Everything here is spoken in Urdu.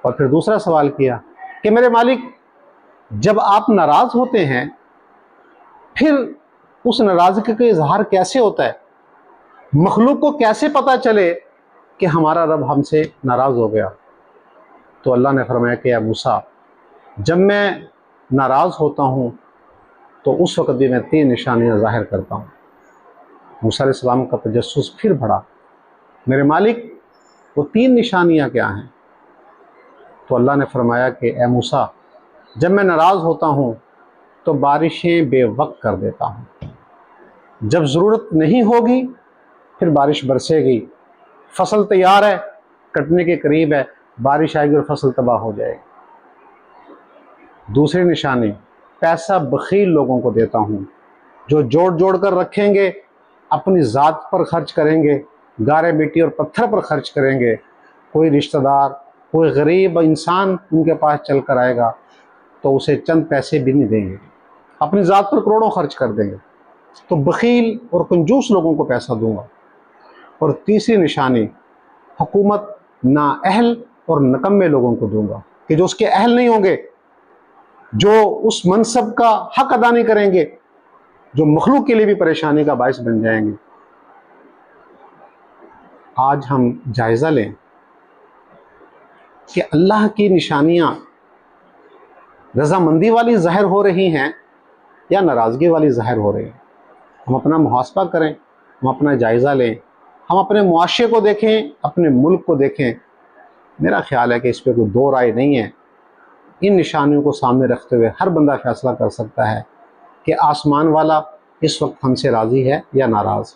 اور پھر دوسرا سوال کیا کہ میرے مالک جب آپ ناراض ہوتے ہیں پھر اس ناراضگی کا اظہار کیسے ہوتا ہے؟ مخلوق کو کیسے پتہ چلے کہ ہمارا رب ہم سے ناراض ہو گیا؟ تو اللہ نے فرمایا کہ اے موسیٰ جب میں ناراض ہوتا ہوں تو اس وقت بھی میں 3 نشانیاں ظاہر کرتا ہوں۔ موسیٰ علیہ السلام کا تجسس پھر بڑھا، میرے مالک وہ 3 نشانیاں کیا ہیں؟ تو اللہ نے فرمایا کہ اے موسیٰ جب میں ناراض ہوتا ہوں تو بارشیں بے وقت کر دیتا ہوں، جب ضرورت نہیں ہوگی پھر بارش برسے گی، فصل تیار ہے کٹنے کے قریب ہے، بارش آئے گی اور فصل تباہ ہو جائے گی۔ دوسری نشانی، پیسہ بخیل لوگوں کو دیتا ہوں، جو جوڑ جوڑ کر رکھیں گے، اپنی ذات پر خرچ کریں گے، گارے مٹی اور پتھر پر خرچ کریں گے۔ کوئی رشتہ دار، کوئی غریب انسان ان کے پاس چل کر آئے گا تو اسے چند پیسے بھی نہیں دیں گے، اپنی ذات پر کروڑوں خرچ کر دیں گے۔ تو بخیل اور کنجوس لوگوں کو پیسہ دوں گا۔ اور تیسری نشانی، حکومت نااہل اور نکمے لوگوں کو دوں گا کہ جو اس کے اہل نہیں ہوں گے، جو اس منصب کا حق ادا نہیں کریں گے، جو مخلوق کے لیے بھی پریشانی کا باعث بن جائیں گے۔ آج ہم جائزہ لیں کہ اللہ کی نشانیاں رضامندی والی ظاہر ہو رہی ہیں یا ناراضگی والی ظاہر ہو رہی ہیں۔ ہم اپنا محاسبہ کریں، ہم اپنا جائزہ لیں، ہم اپنے معاشرے کو دیکھیں، اپنے ملک کو دیکھیں۔ میرا خیال ہے کہ اس پہ کوئی دو رائے نہیں ہے۔ ان نشانیوں کو سامنے رکھتے ہوئے ہر بندہ فیصلہ کر سکتا ہے کہ آسمان والا اس وقت ہم سے راضی ہے یا ناراض۔